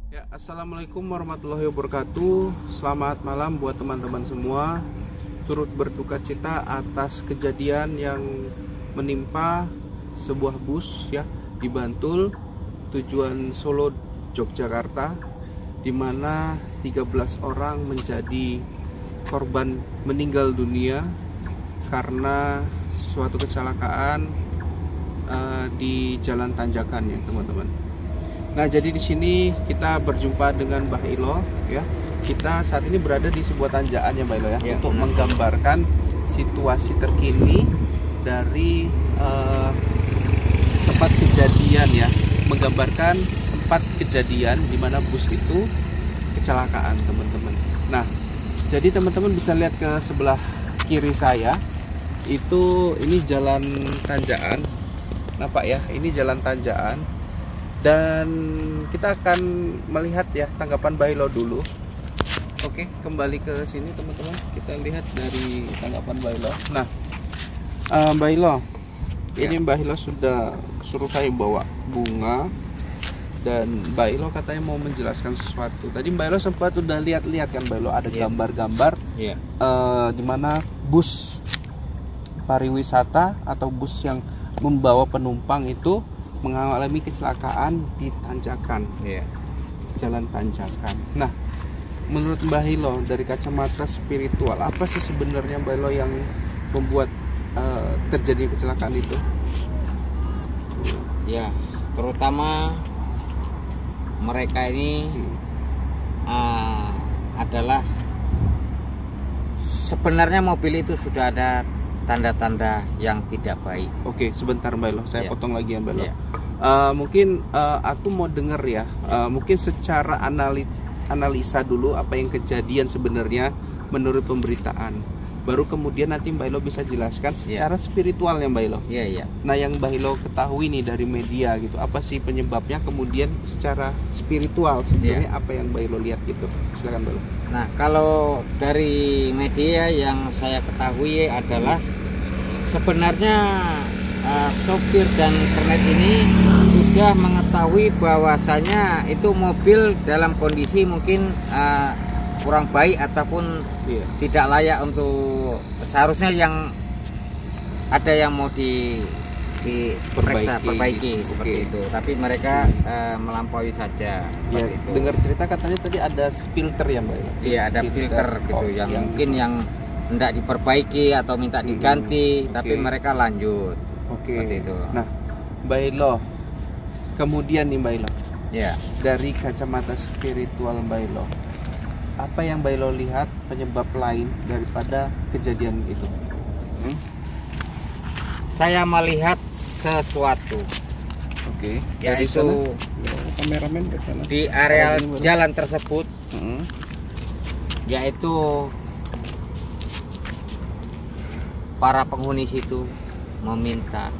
Ya, assalamualaikum warahmatullahi wabarakatuh. Selamat malam buat teman-teman semua. Turut berduka cita atas kejadian yang menimpa sebuah bus ya di Bantul tujuan Solo Yogyakarta, di mana 13 orang menjadi korban meninggal dunia karena suatu kecelakaan di jalan tanjakan ya teman-teman. Nah, jadi di sini kita berjumpa dengan Mbah Ilo ya. Kita saat ini berada di sebuah tanjakan ya Mbah Ilo ya, untuk menggambarkan situasi terkini dari tempat kejadian ya, menggambarkan tempat kejadian di mana bus itu kecelakaan teman-teman. Nah, jadi teman-teman bisa lihat ke sebelah kiri saya itu, ini jalan tanjakan. Nampak ya, ini jalan tanjakan. Dan kita akan melihat ya tanggapan Mbah Ilo dulu. Oke, kembali ke sini teman-teman. Kita lihat dari tanggapan Mbah Ilo. Nah, Mbah Ilo, ini Mbah Ilo sudah suruh saya bawa bunga, dan Mbah Ilo katanya mau menjelaskan sesuatu. Tadi Mbah Ilo sempat udah lihat-lihat kan Mbah Ilo, ada gambar-gambar di mana bus pariwisata atau bus yang membawa penumpang itu mengalami kecelakaan di tanjakan, jalan tanjakan. Nah, menurut Mbah Ilo dari kacamata spiritual, apa sih sebenarnya Mbah Ilo yang membuat terjadi kecelakaan itu? Ya, terutama mereka ini adalah sebenarnya mobil itu sudah ada tanda-tanda yang tidak baik. Oke, sebentar Mbak Ilo, saya potong lagi ya Mbak Ilo. Ya. Mungkin aku mau dengar ya, mungkin secara analisa dulu apa yang kejadian sebenarnya menurut pemberitaan. Baru kemudian nanti Mbak Ilo bisa jelaskan secara spiritual ya Mbak Ilo. Iya. Nah, yang Mbak Ilo ketahui nih dari media gitu, apa sih penyebabnya, kemudian secara spiritual sebenarnya apa yang Mbak Ilo lihat gitu. Silakan Mbak Ilo. Nah, kalau dari media yang saya ketahui adalah sebenarnya sopir dan kernet ini sudah mengetahui bahwasanya itu mobil dalam kondisi mungkin kurang baik ataupun tidak layak untuk, seharusnya yang ada yang mau diperbaiki seperti itu, tapi mereka melampaui saja seperti itu. Dengar cerita katanya tadi ada filter ya Mbak Ilo? Iya, ada filter gitu yang mungkin yang hendak diperbaiki atau minta diganti, tapi mereka lanjut. Seperti itu. Nah, Mbak Ilo, kemudian nih Mbak Ilo, dari kacamata spiritual Mbak Ilo, apa yang Mbak Ilo lihat penyebab lain daripada kejadian itu? Saya melihat sesuatu. Yaitu kameramen ke sana. Di area jalan tersebut, yaitu para penghuni situ meminta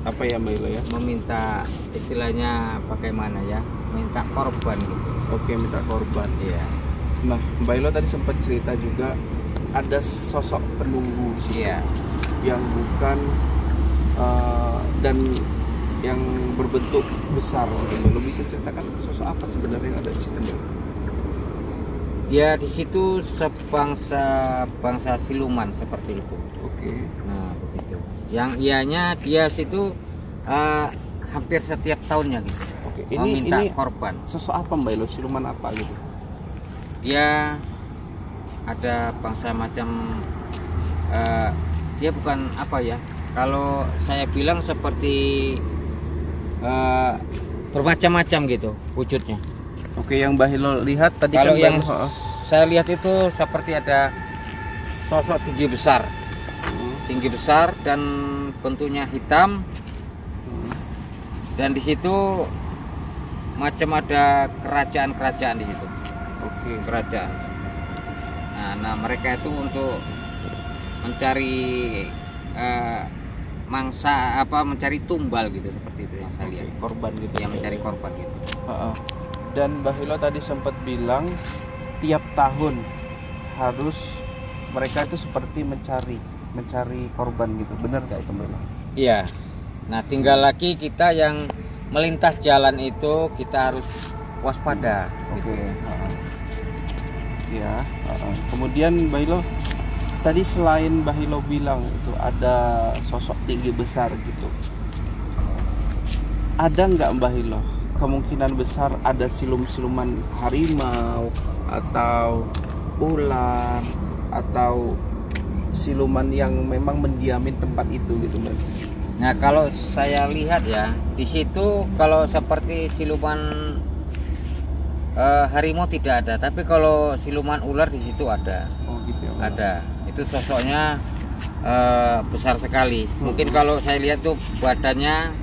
apa ya Mbak Ilo ya? Meminta, istilahnya bagaimana ya? Minta korban gitu. Oke, minta korban. Iya. Nah, Mbak Ilo tadi sempat cerita juga ada sosok penunggu di situ. Yang bukan dan yang berbentuk besar. Mbak Ilo bisa ceritakan sosok apa sebenarnya yang ada di situ Mbak? Dia di situ bangsa siluman seperti itu. Nah, begitu. Yang ianya dia situ hampir setiap tahunnya gitu. Meminta korban. Sosok apa Mbak Ilo? Siluman apa gitu? Dia ada bangsa macam dia bukan apa ya? Kalau saya bilang seperti bermacam-macam gitu wujudnya. Yang Mbak Ilo lihat tadi, kalau kan yang saya lihat itu seperti ada sosok tinggi besar dan bentuknya hitam, dan di situ macam ada kerajaan di situ. Kerajaan. Nah, mereka itu untuk mencari mangsa, mencari tumbal gitu, seperti itu yang saya lihat. Korban gitu. Yang mencari korban gitu. Dan Mbah Ilo tadi sempat bilang tiap tahun harus mereka itu seperti mencari korban gitu. Benar nggak itu Mbak Ilo? Iya. Nah, tinggal lagi kita yang melintas jalan itu kita harus waspada. Oke. Ya. Kemudian Mbak Hilo, tadi selain Mbak Hilo bilang itu ada sosok tinggi besar gitu, ada nggak Mbak Hilo kemungkinan besar ada siluman harimau atau ular atau siluman yang memang mendiamin tempat itu gitu Mbak? Nah, kalau saya lihat ya, di situ kalau seperti siluman harimau tidak ada, tapi kalau siluman ular di situ ada. Oh gitu ya, Mbak? Ada. Itu sosoknya besar sekali. Mungkin kalau saya lihat tuh badannya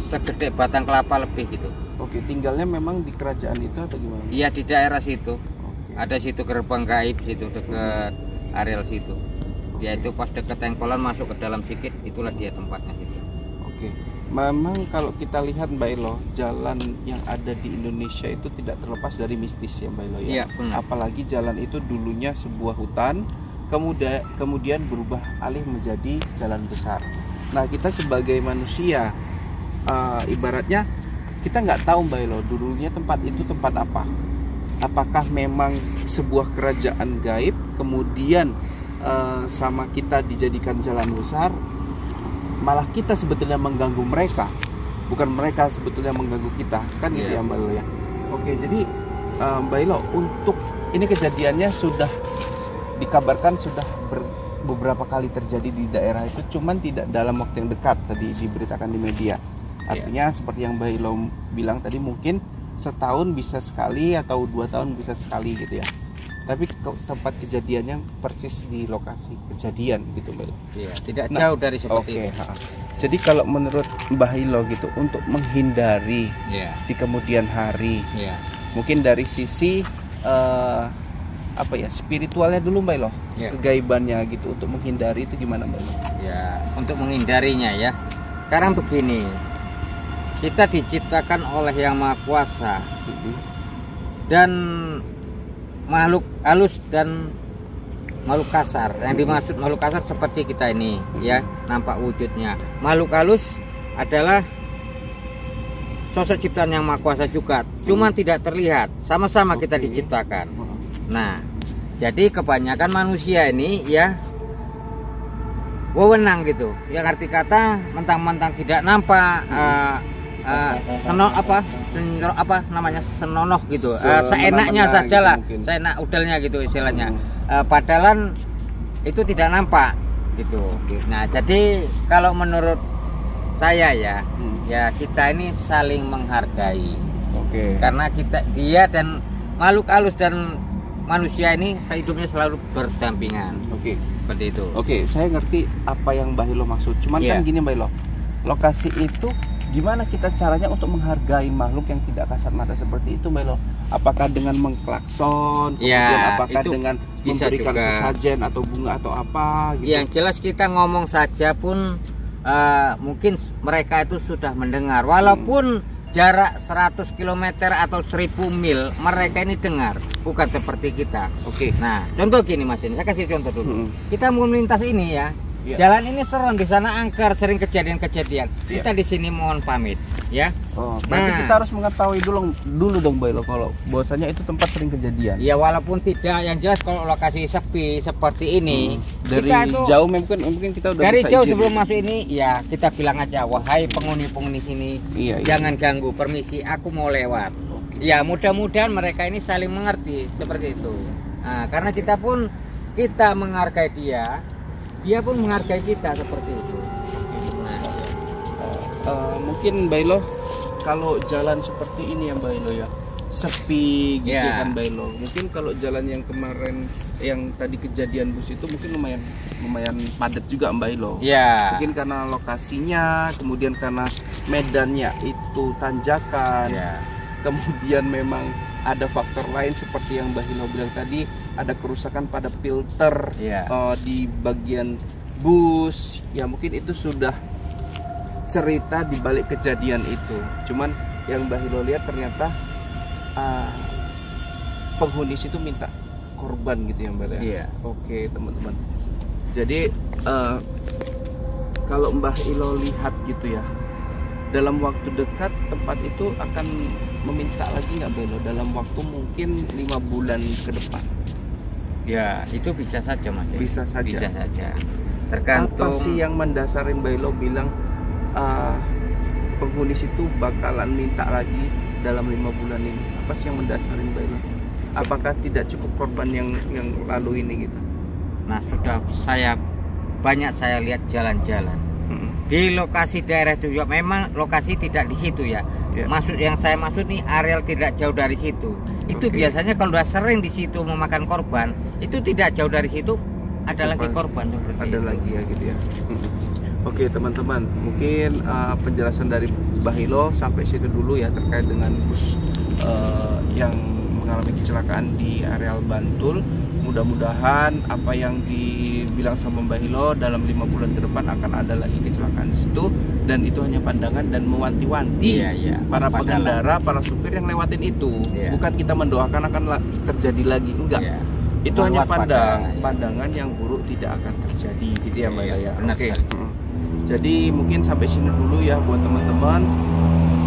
segede batang kelapa lebih gitu. Oke, tinggalnya memang di kerajaan itu atau gimana? Iya, di daerah situ. Oke. Ada situ gerbang gaib situ dekat areal situ. Yaitu pas dekat tengkolan masuk ke dalam sedikit, itulah dia tempatnya situ. Oke. Memang kalau kita lihat Mbak Elo, jalan yang ada di Indonesia itu tidak terlepas dari mistis ya Mbak Elo ya. Iya, benar. Apalagi jalan itu dulunya sebuah hutan, kemudian berubah alih menjadi jalan besar. Nah, kita sebagai manusia ibaratnya kita nggak tahu Mbak Elo dulunya tempat itu tempat apa. Apakah memang sebuah kerajaan gaib kemudian sama kita dijadikan jalan besar, malah kita sebetulnya mengganggu mereka, bukan mereka sebetulnya mengganggu kita, kan gitu ya Mbak Elo ya. Oke, jadi Mbak Elo, untuk ini kejadiannya sudah dikabarkan sudah beberapa kali terjadi di daerah itu, cuman tidak dalam waktu yang dekat, tadi diberitakan di media. Artinya seperti yang Mbak Elo bilang tadi, mungkin setahun bisa sekali atau 2 tahun bisa sekali gitu ya. Tapi tempat kejadiannya persis di lokasi kejadian gitu Mbak Elo. Iya, tidak jauh dari seperti itu. Jadi kalau menurut Mbak Elo gitu, untuk menghindari di kemudian hari, mungkin dari sisi apa ya, spiritualnya dulu Mbak Elo, kegaibannya gitu, untuk menghindari itu gimana Mbak Elo? Ya, untuk menghindarinya ya. Sekarang begini, kita diciptakan oleh Yang Maha Kuasa dan makhluk halus dan makhluk kasar. Yang dimaksud makhluk kasar seperti kita ini ya, nampak wujudnya. Makhluk halus adalah sosok ciptaan Yang Maha Kuasa juga, cuman tidak terlihat. Sama-sama kita diciptakan. Nah, jadi kebanyakan manusia ini ya wewenang gitu. Yang arti kata mentang-mentang tidak nampak senonoh gitu, seenaknya saja lah, seenak udalnya gitu istilahnya. Padahal itu tidak nampak gitu. Nah, jadi kalau menurut saya ya, ya kita ini saling menghargai. Karena dia dan makhluk halus dan manusia ini hidupnya selalu berdampingan. Seperti itu. Saya ngerti apa yang Mbak Elo maksud. Cuman kan gini Mbak Elo, lokasi itu gimana kita caranya untuk menghargai makhluk yang tidak kasat mata seperti itu Mbak Elo? Apakah dengan mengklakson, kemudian apakah dengan memberikan sesajen atau bunga atau apa gitu? Yang jelas kita ngomong saja pun mungkin mereka itu sudah mendengar, walaupun jarak 100 km atau 1000 mil mereka ini dengar, bukan seperti kita. Nah, contoh gini Mas, saya kasih contoh dulu. Kita mau melintas ini ya, jalan ini serem, di sana angker, sering kejadian-kejadian. Kita di sini mohon pamit ya. Berarti kita harus mengetahui dulu dong Mbak Elo kalau bahwasanya itu tempat sering kejadian. Ya, walaupun tidak, yang jelas kalau lokasi sepi seperti ini, dari jauh mungkin kita udah dari bisa jauh izin, sebelum masuk ini ya kita bilang aja, wahai penghuni-penghuni sini, jangan ganggu, permisi, aku mau lewat. Ya, mudah-mudahan mereka ini saling mengerti seperti itu. Nah, karena kita menghargai dia pun menghargai kita seperti itu. Mungkin Mbak Elo, kalau jalan seperti ini ya Mbak Elo ya, sepi gitu kan Mbak Elo. Mungkin kalau jalan yang kemarin yang tadi kejadian bus itu mungkin lumayan padat juga Mbak Elo. Mungkin karena lokasinya, kemudian karena medannya itu tanjakan. Kemudian memang ada faktor lain seperti yang Mbak Elo bilang tadi, ada kerusakan pada filter di bagian bus. Ya mungkin itu sudah cerita di balik kejadian itu. Cuman yang Mbak Elo lihat ternyata penghuni situ minta korban gitu ya Mbak Elo. Oke teman-teman. Jadi kalau Mbak Elo lihat gitu ya, dalam waktu dekat tempat itu akan meminta lagi nggak Mbak Elo dalam waktu mungkin 5 bulan ke depan? Ya, itu bisa saja Mas. Bisa saja. Bisa saja. Apa Tergantung sih yang mendasari Mbak Elo bilang penghuni situ bakalan minta lagi dalam 5 bulan ini? Apa sih yang mendasari Mbak Elo? Apakah tidak cukup korban yang lalu ini gitu? Nah, sudah banyak saya lihat jalan-jalan di lokasi daerah itu ya, memang lokasi tidak di situ ya. Maksud yang saya maksud nih areal tidak jauh dari situ. Itu biasanya kalau udah sering di situ memakan korban, itu tidak jauh dari situ ada lagi korban seperti ada itu. lagi ya gitu ya. Oke teman-teman, mungkin penjelasan dari Mbah Ilo sampai situ dulu ya terkait dengan bus yang mengalami kecelakaan di areal Bantul. Mudah-mudahan apa yang dibilang sama Mbah Ilo dalam 5 bulan ke depan akan ada lagi kecelakaan di situ, dan itu hanya pandangan dan mewanti-wanti para pengendara, para supir yang lewatin itu. Bukan kita mendoakan akan terjadi lagi, enggak. Itu hanya pandangan yang buruk tidak akan terjadi gitu ya Mbak ya. Oke. Jadi mungkin sampai sini dulu ya buat teman-teman.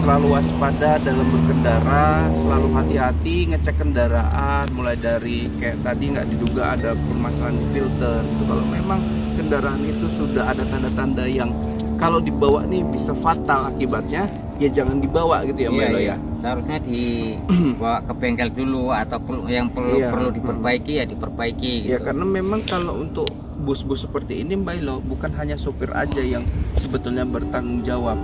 Selalu waspada dalam berkendara, selalu hati-hati ngecek kendaraan, mulai dari kayak tadi nggak diduga ada permasalahan filter gitu. Kalau memang kendaraan itu sudah ada tanda-tanda yang kalau dibawa nih bisa fatal akibatnya, ya jangan dibawa gitu ya Mbak Elo ya. Seharusnya dibawa ke bengkel dulu atau yang perlu diperbaiki ya diperbaiki gitu. Ya karena memang kalau untuk bus-bus seperti ini Mbak Elo bukan hanya sopir aja yang sebetulnya bertanggung jawab.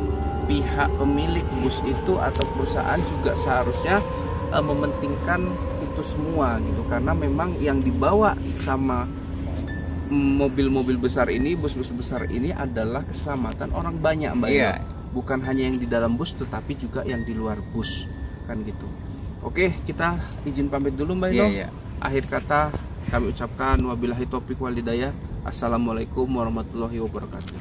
Pihak pemilik bus itu atau perusahaan juga seharusnya mementingkan itu semua gitu, karena memang yang dibawa sama mobil-mobil besar ini, bus-bus besar ini adalah keselamatan orang banyak Mbak Elo. Bukan hanya yang di dalam bus tetapi juga yang di luar bus kan gitu. Oke, kita izin pamit dulu Mbak Elo. Akhir kata kami ucapkan wabillahi taufiq wal hidayah. Assalamualaikum warahmatullahi wabarakatuh.